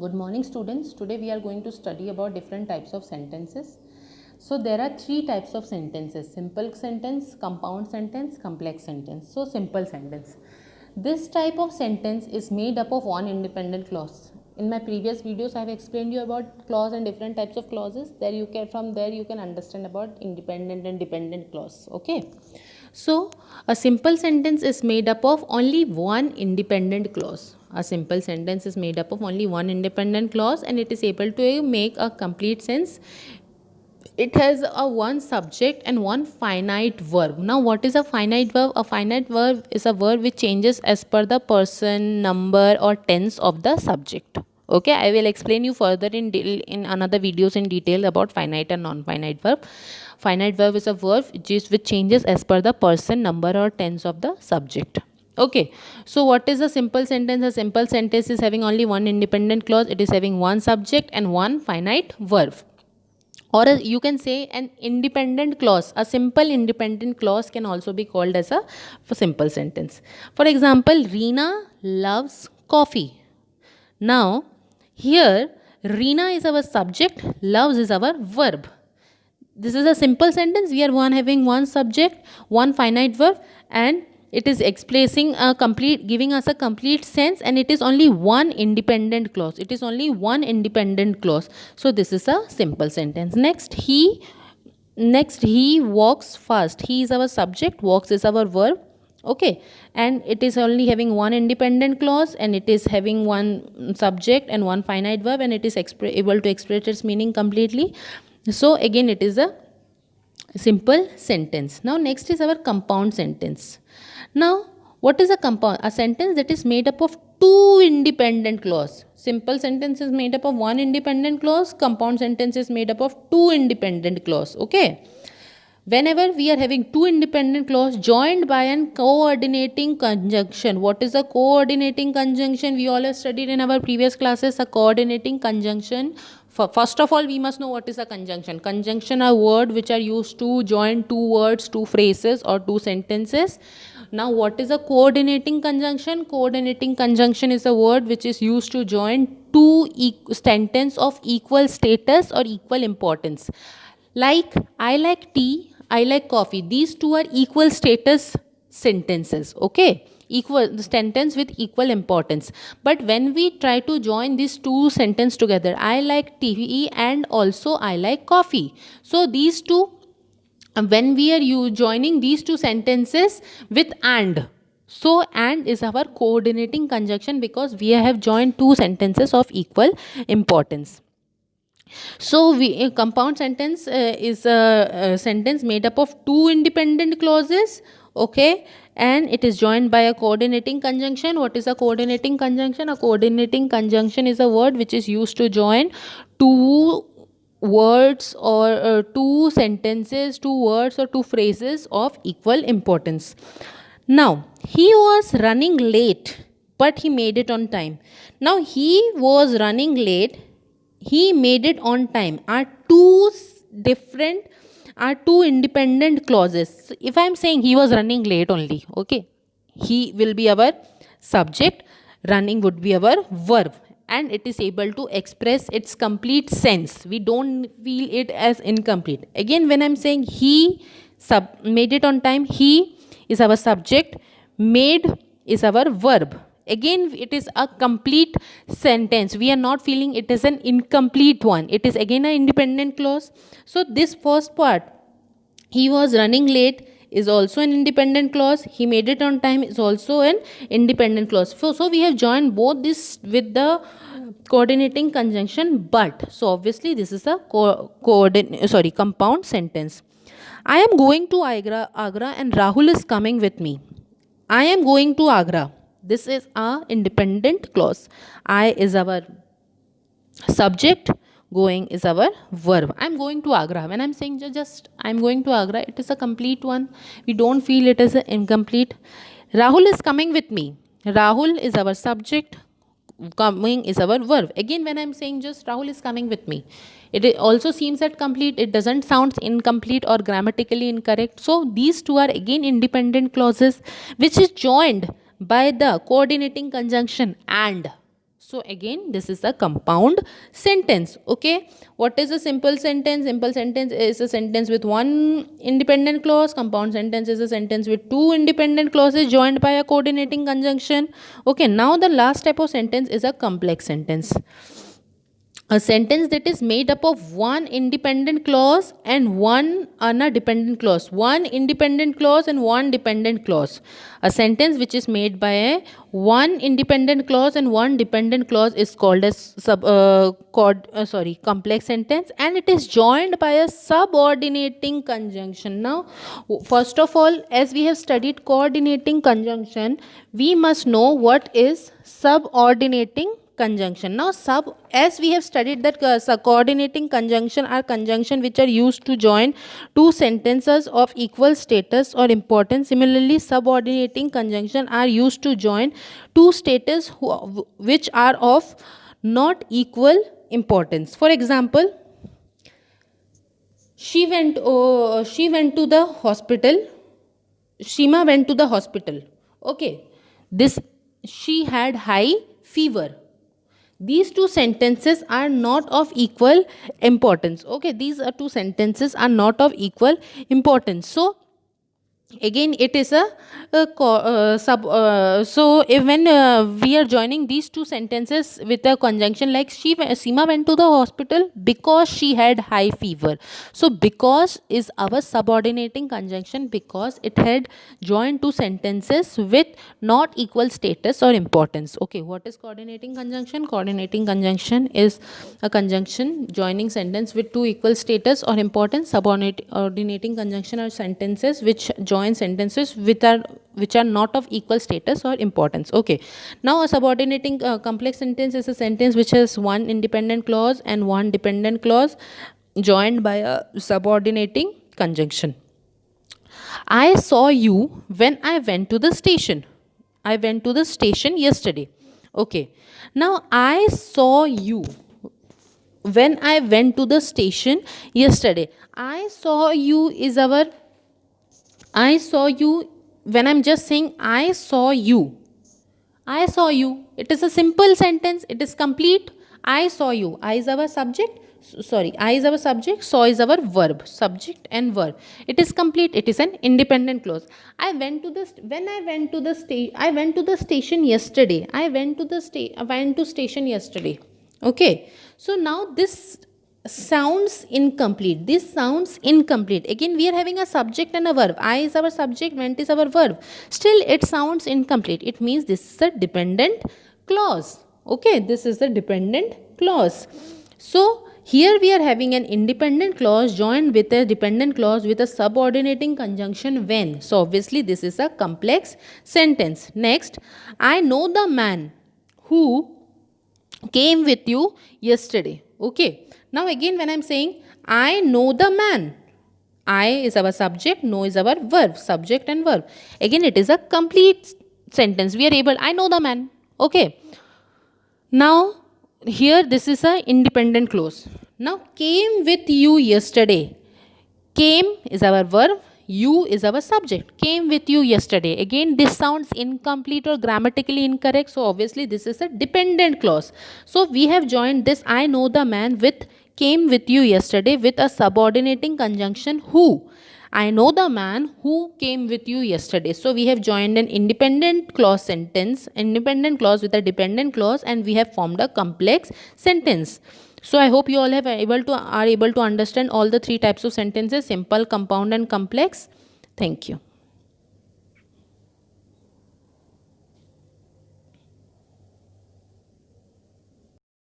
Good morning students. Today we are going to study about different types of sentences. So there are three types of sentences: simple sentence, compound sentence, complex sentence. So simple sentence. This type of sentence is made up of one independent clause. In my previous videos I have explained you about clause and different types of clauses. From there you can understand about independent and dependent clause. Okay. So, a simple sentence is made up of only one independent clause. A simple sentence is made up of only one independent clause and it is able to make a complete sense. It has a one subject and one finite verb. Now, what is a finite verb? A finite verb is a verb which changes as per the person, number, or tense of the subject. Okay, I will explain you further in another videos in detail about finite and non-finite verb. Finite verb is a verb which changes as per the person, number, or tense of the subject. Okay, so what is a simple sentence? A simple sentence is having only one independent clause. It is having one subject and one finite verb, or you can say an independent clause. A simple independent clause can also be called as a simple sentence. For example, Reena loves coffee. Now here Reena is our subject, loves is our verb. This is a simple sentence. We are having one subject, one finite verb, and it is expressing a complete, giving us a complete sense, and it is only one independent clause. It is only one independent clause. So this is a simple sentence. Next he walks fast. He is our subject, walks is our verb. Okay, and it is only having one independent clause, and it is having one subject and one finite verb, and it is able to express its meaning completely. So again it is a simple sentence. Now next is our compound sentence. Now what is a compound? A sentence that is made up of two independent clause. Simple sentence is made up of one independent clause. Compound sentence is made up of two independent clause. Okay. Whenever we are having two independent clause joined by an coordinating conjunction. What is a coordinating conjunction? We all have studied in our previous classes. A coordinating conjunction. First of all, we must know what is a conjunction. Conjunction are words which are used to join two words, two phrases, or two sentences. Now, what is a coordinating conjunction? Coordinating conjunction is a word which is used to join two sentences of equal status or equal importance. Like, I like tea, I like coffee. These two are equal status sentences. Okay, equal sentence with equal importance. But when we try to join these two sentences together, I like tea and also I like coffee. So these two, when we are joining these two sentences with and, so and is our coordinating conjunction because we have joined two sentences of equal importance. So a compound sentence is a sentence made up of two independent clauses. Okay, and it is joined by a coordinating conjunction. What is a coordinating conjunction? A coordinating conjunction is a word which is used to join two words or two sentences, two words or two phrases of equal importance. Now, he was running late, but he made it on time. Now, he was running late, he made it on time are two different, are two independent clauses. So if I am saying he was running late only, okay, he will be our subject, running would be our verb, and it is able to express its complete sense. We don't feel it as incomplete. Again, when I'm saying he made it on time, he is our subject, made is our verb. Again, it is a complete sentence. We are not feeling it is an incomplete one. It is again an independent clause. So this first part, he was running late, is also an independent clause. He made it on time is also an independent clause. So we have joined both this with the coordinating conjunction, but so obviously this is a compound sentence. I am going to Agra and Rahul is coming with me. I am going to Agra. This is a independent clause. I is our subject, going is our verb. I am going to Agra. When I am saying just I am going to Agra, it is a complete one. We don't feel it as an incomplete. Rahul is coming with me. Rahul is our subject, coming is our verb. Again, when I am saying just Rahul is coming with me, it also seems that complete. It doesn't sound incomplete or grammatically incorrect. So these two are again independent clauses which is joined by the coordinating conjunction and. So again, this is a compound sentence. Okay, what is a simple sentence? Simple sentence is a sentence with one independent clause. Compound sentence is a sentence with two independent clauses joined by a coordinating conjunction. Okay, now the last type of sentence is a complex sentence. A sentence that is made up of one independent clause and one dependent clause. One independent clause and one dependent clause. A sentence which is made by one independent clause and one dependent clause is called as complex sentence, and it is joined by a subordinating conjunction. Now, first of all, as we have studied coordinating conjunction, we must know what is subordinating conjunction. Now, as we have studied that coordinating conjunction are conjunction which are used to join two sentences of equal status or importance. Similarly, subordinating conjunction are used to join two status which are of not equal importance. For example, she went to the hospital. Shima went to the hospital. Okay, this she had high fever. These two sentences are not of equal importance. Okay, these are two sentences are not of equal importance. So again, it is so if when we are joining these two sentences with a conjunction like Seema went to the hospital because she had high fever. So because is our subordinating conjunction because it had joined two sentences with not equal status or importance. Okay, what is coordinating conjunction? Coordinating conjunction is a conjunction joining sentence with two equal status or importance. Subordinating conjunction are sentences which join sentences which are not of equal status or importance. Okay, now a subordinating complex sentence is a sentence which has one independent clause and one dependent clause joined by a subordinating conjunction. I saw you when I went to the station. I went to the station yesterday. Okay, now I saw you when I went to the station yesterday. I saw you is our I saw you. When I'm just saying I saw you, I saw you, it is a simple sentence, it is complete. I saw you. I is our subject. I is our subject, saw is our verb, subject and verb. It is complete, it is an independent clause. I went to the I went to the station yesterday. I went to station yesterday. Okay, so now this sounds incomplete. This sounds incomplete. Again, we are having a subject and a verb. I is our subject, went is our verb. Still, it sounds incomplete. It means this is a dependent clause. Okay, this is a dependent clause. So, here we are having an independent clause joined with a dependent clause with a subordinating conjunction when. So, obviously, this is a complex sentence. Next, I know the man who came with you yesterday. Okay. Now again when I am saying I know the man. I is our subject, know is our verb, subject and verb. Again it is a complete sentence. We are able, I know the man. Okay. Now here this is a independent clause. Now came with you yesterday. Came is our verb, you is our subject. Came with you yesterday. Again, this sounds incomplete or grammatically incorrect. So, obviously, this is a dependent clause. So, we have joined this I know the man with came with you yesterday with a subordinating conjunction who. I know the man who came with you yesterday. So, we have joined an independent clause sentence, independent clause with a dependent clause, and we have formed a complex sentence. So I hope you all are able to understand all the three types of sentences: simple, compound and complex. Thank you.